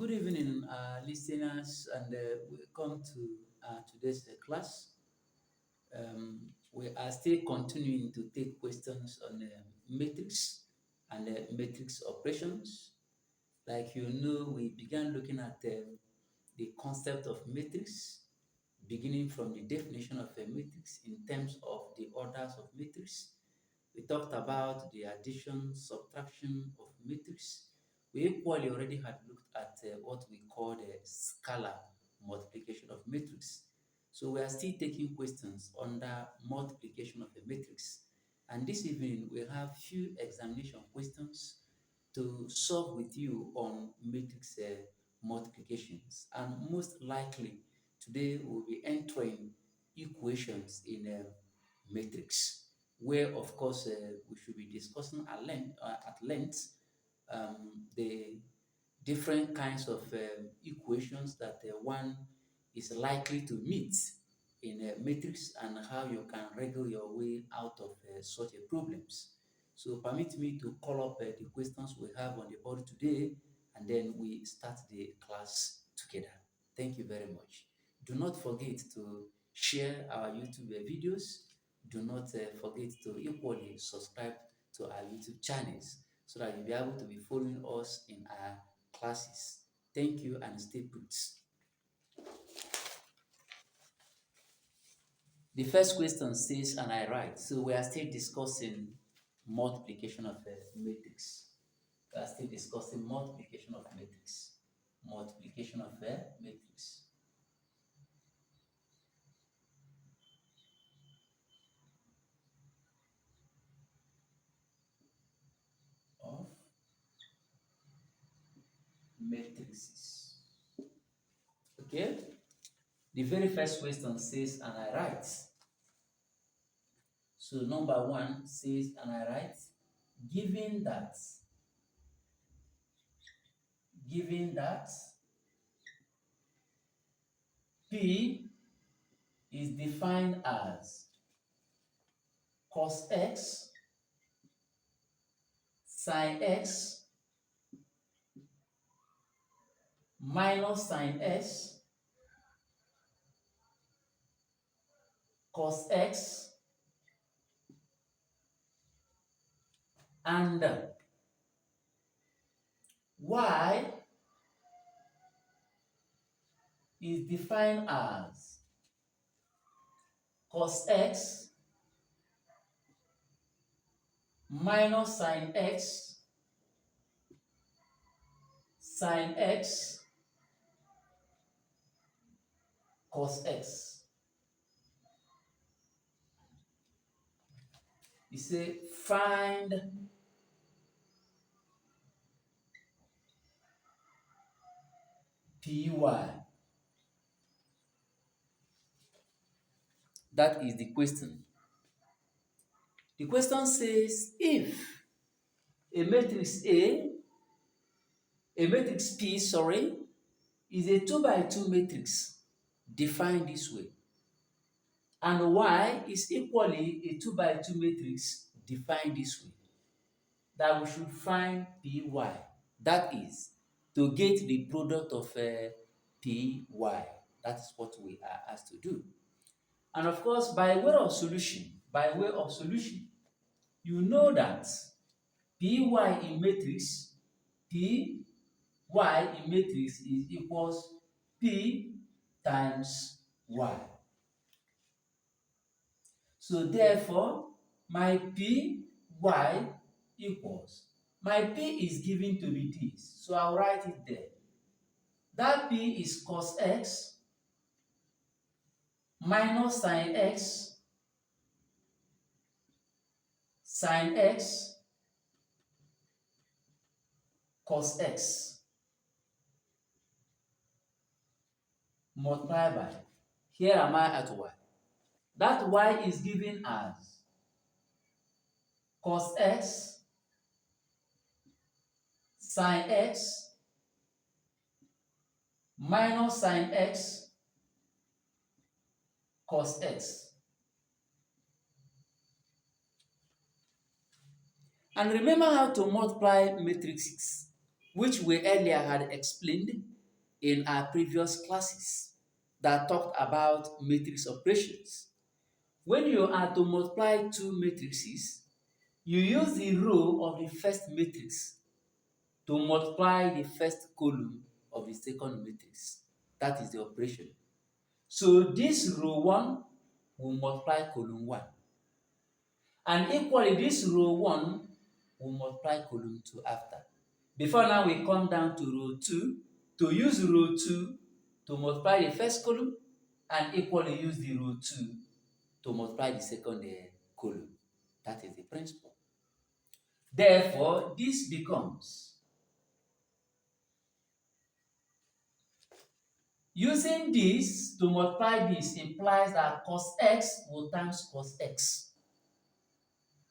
Good evening, listeners, and welcome to today's class. We are still continuing to take questions on matrix and matrix operations. Like you know, we began looking at the concept of matrix, beginning from the definition of a matrix in terms of the orders of matrix. We talked about the addition, subtraction of matrix. We equally already had looked at what we call the scalar multiplication of matrix. So we are still taking questions under multiplication of a matrix. And this evening we have few examination questions to solve with you on matrix multiplications. And most likely today we'll be entering equations in a matrix, where of course we should be discussing at length the different kinds of equations that one is likely to meet in a matrix and how you can wriggle your way out of such a problems. So permit me to call up the questions we have on the board today, and then we start the class together. Thank you very much. Do not forget to share our YouTube videos. Do not forget to equally subscribe to our YouTube channels so that you'll be able to be following us in our classes. Thank you and stay put. The first question says, and I write, so we are still discussing multiplication of a matrix. We are still discussing multiplication of matrix. Multiplication of a matrix. Of matrices. Okay? The very first question says, and I write. So number one says, and I write, given that P is defined as cos x sin x minus sin x cos x and y is defined as cos x minus sin x sin x cos x. You say find Py. That is the question. The question says if a matrix P, is a 2 by 2 matrix defined this way, and Y is equally a 2 by 2 matrix defined this way, that we should find Py. That is, to get the product of Py. That is what we are asked to do. And of course, by way of solution, you know that Py in matrix is equals P times Y. So therefore, my Py equals, my P is given to be this, so I'll write it there. That P is cos x minus sin x cos x multiplied by, here am I at y. That y is given as cos x sin x minus sin x cos x. And remember how to multiply matrices. which we earlier had explained in our previous classes that talked about matrix operations. When you are to multiply two matrices, you use the row of the first matrix to multiply the first column of the second matrix. That is the operation. So this row 1 will multiply column 1. And equally, this row 1 will multiply column 2 after. Before now, we come down to row 2 to use row 2 to multiply the first column and equally use the row 2 to multiply the second column. That is the principle. Therefore, this becomes, using this to multiply this implies that cos x will times cos x.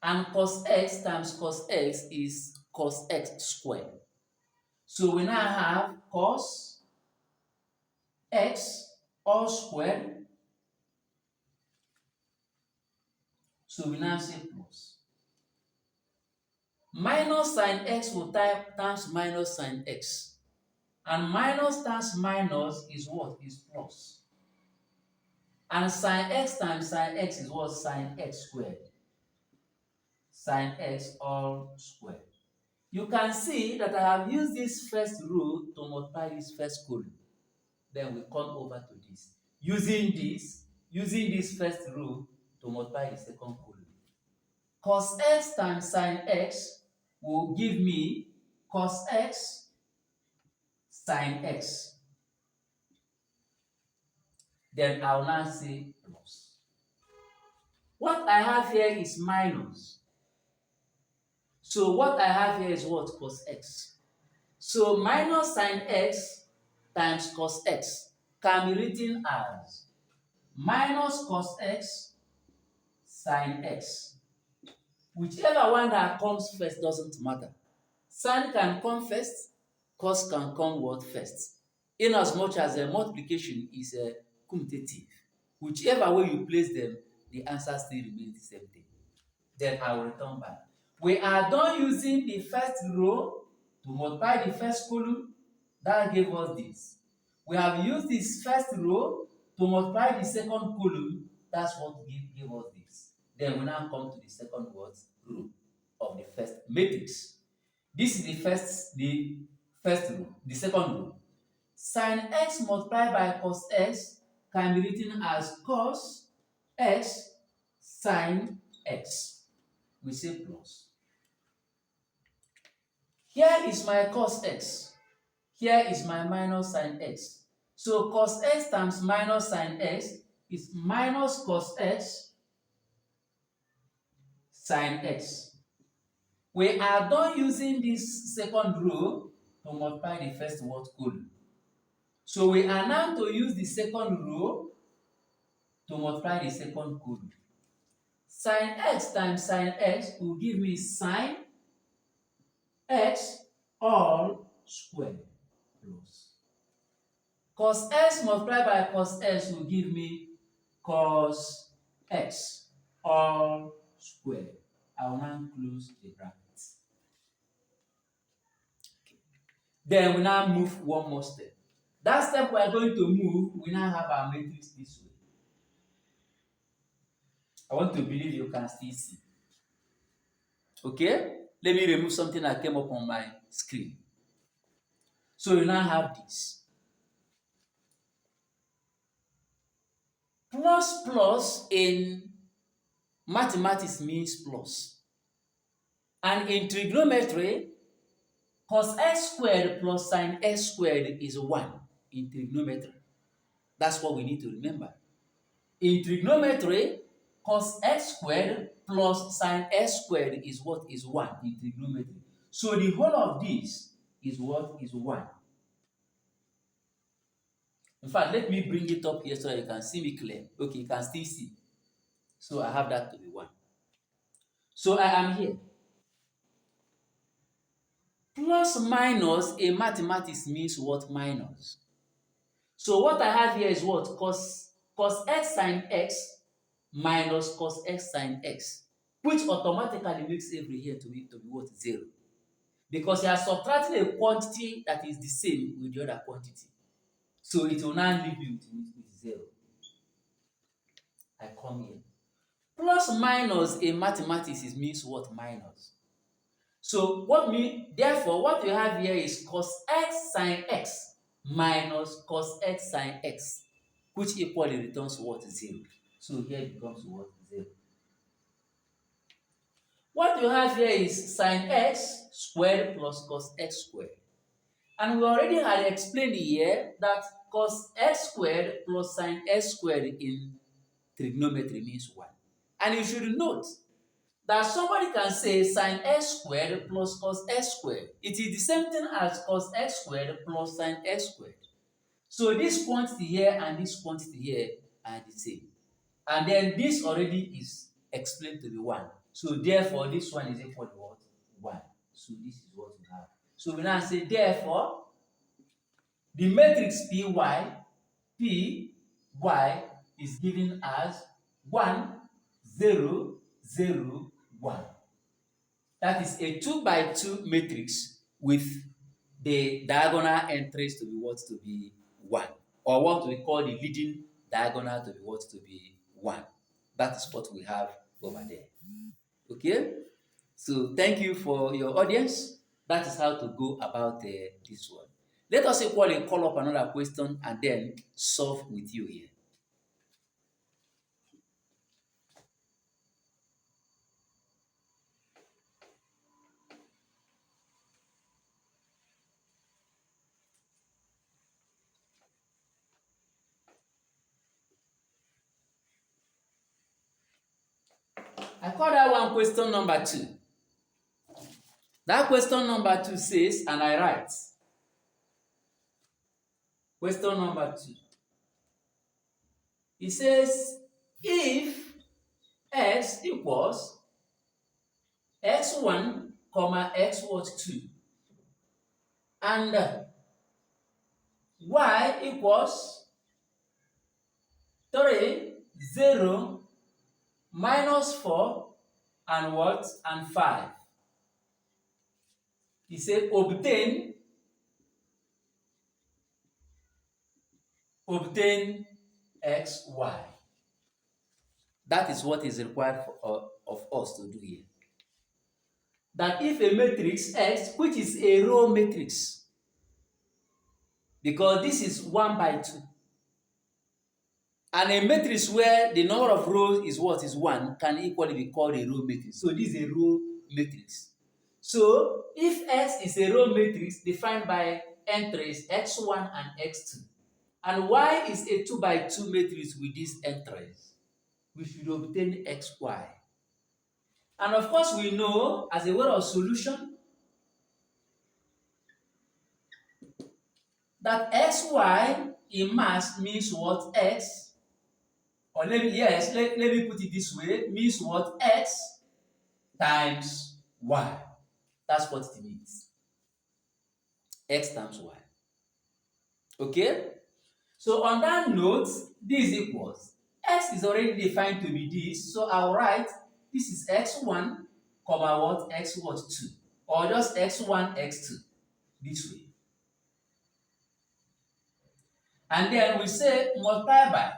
And cos x times cos x is cos x squared. So we now have cos x all squared. So we now say plus. Minus sine x will times minus sine x. And minus times minus is what? Is plus. And sine x times sine x is what? Sine x squared. Sine x all squared. You can see that I have used this first row to multiply this first column. Then we come over to this. Using this first row to multiply the second column. Cos x times sine x will give me cos x sine x. Then I will now say plus. What I have here is minus. So what I have here is what? Cos x. So minus sine x times cos x can be written as minus cos x sine x. Whichever one that comes first doesn't matter. Sine can come first, cos can come what first. In as much as a multiplication is a commutative. Whichever way you place them, the answer still remains the same thing. Then I will return back. We are done using the first row to multiply the first column. That gave us this. We have used this first row to multiply the second column. That's what gave us this. Then we now come to the second row of the first matrix. This is the first row, the second row. Sin x multiplied by cos x can be written as cos x sin x. We say plus. Here is my cos x. Here is my minus sin x. So cos x times minus sin x is minus cos x sin x. We are done using this second row to multiply the first column. So we are now to use the second row to multiply the second column. Sin x times sin x will give me sin x all squared plus. Cos x multiplied by cos x will give me cos x all squared. I will now close the brackets. Okay. Then we now move one more step. That step we are going to move, we now have our matrix this way. I want to believe you can still see. Okay? Let me remove something that came up on my screen. So you now have this. Plus in mathematics means plus. And in trigonometry, cos x squared plus sin x squared is 1 in trigonometry. That's what we need to remember. In trigonometry, cos x squared plus sin x squared is what is 1 in trigonometry. So the whole of this is what is 1. In fact, let me bring it up here so that you can see me clear. Okay, you can still see. So I have that to be 1. So I am here. Plus minus in mathematics means what? Minus. So what I have here is what? Cos x sin x minus cos x sin x, which automatically makes every here to be what? 0. because you are subtracting a quantity that is the same with the other quantity. So it will now leave you with 0. I come here. Plus minus in mathematics is means what? Minus. So therefore what we have here is cos x sine x minus cos x sine x, which equally returns what? 0. So here it becomes what? 0. What you have here is sine x squared plus cos x squared. And we already had explained here that cos x squared plus sine x squared in trigonometry means 1. And you should note that somebody can say sine x squared plus cos x squared. It is the same thing as cos x squared plus sine x squared. So this quantity here and this quantity here are the same. And then this already is explained to be 1. So therefore this one is equal to what? 1. So this is what we have. So we now say therefore the matrix Py is given as 1, 0, 0, 1. That is a 2 by 2 matrix with the diagonal entries to be what? To be 1. Or what we call the leading diagonal to be what? To be 1. That is what we have over there. Okay? So thank you for your audience. That is how to go about this one. Let us equally call up another question and then solve with you here. I call that one question number 2. That question number 2 says, and I write, question number 2. It says, if x equals x1, x what 2, and y equals 3, 0, minus 4, and what? And 5. He said, obtain xy. That is what is required of us to do here. That if a matrix X, which is a row matrix, because this is 1 by 2, and a matrix where the number of rows is what? Is 1, can equally be called a row matrix. So this is a row matrix. So if X is a row matrix defined by entries x1 and x2, and Y is a 2 by 2 matrix with these entries, we should obtain xy. And of course, we know as a way of solution that xy in mass means what? X. Or let me put it this way, means what? X times y. That's what it means. X times y. Okay? So on that note, this equals x is already defined to be this, so I'll write this is x1, comma what? X what 2, or just x1, x2, this way. And then we say multiply by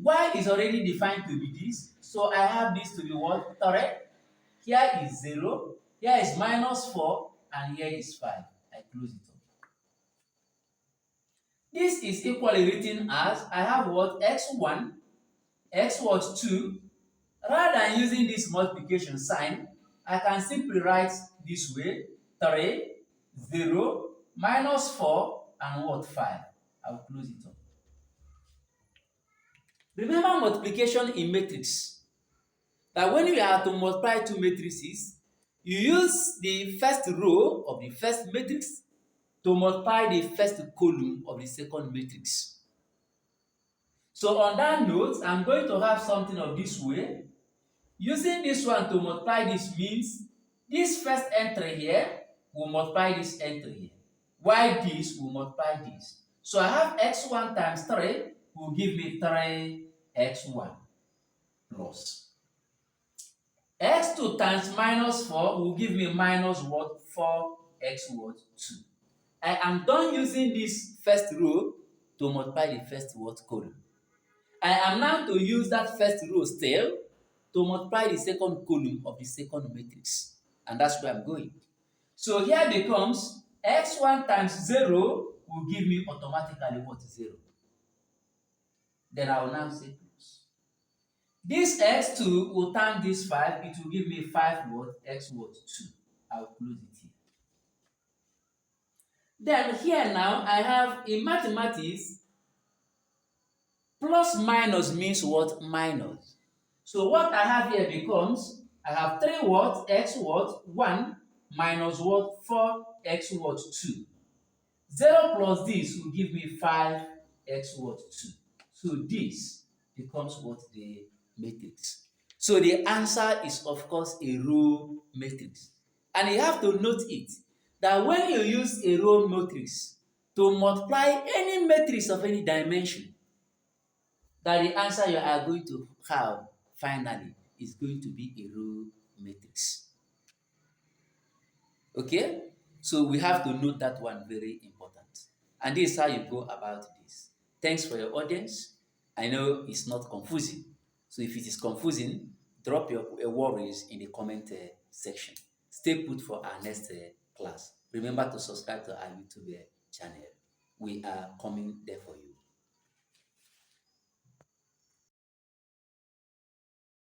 y is already defined to be this, so I have this to be what? 3. Here is 0, here is minus 4, and here is 5. I close it up. This is equally written as I have what? X1, x what 2. Rather than using this multiplication sign, I can simply write this way: 3, 0, minus 4, and what? 5. I'll close it up. Remember multiplication in matrix, that when you have to multiply two matrices, you use the first row of the first matrix to multiply the first column of the second matrix. So on that note, I'm going to have something of this way. Using this one to multiply this means this first entry here will multiply this entry here, while this will multiply this. So I have x1 times 3 will give me 3x1 plus. x2 times minus 4 will give me minus what? 4x what? 2. I am done using this first row to multiply the first what? Column. I am now to use that first row still to multiply the second column of the second matrix. And that's where I'm going. So here becomes x1 times 0 will give me automatically what? 0. Then I will now say plus. This x2 will turn this 5, it will give me 5 what? X what? 2. I'll close it here. Then here now I have in mathematics, plus minus means what? Minus. So what I have here becomes, I have 3 what? X what? 1 minus what? 4x what? 2. 0 plus this will give me 5x what? 2. So this becomes what? The matrix. So the answer is of course a row matrix. And you have to note it, that when you use a row matrix to multiply any matrix of any dimension, that the answer you are going to have finally is going to be a row matrix. Okay? So we have to note that one very important. And this is how you go about this. Thanks for your audience. I know it's not confusing. So if it is confusing, drop your worries in the comment section. Stay put for our next class. Remember to subscribe to our YouTube channel. We are coming there for you.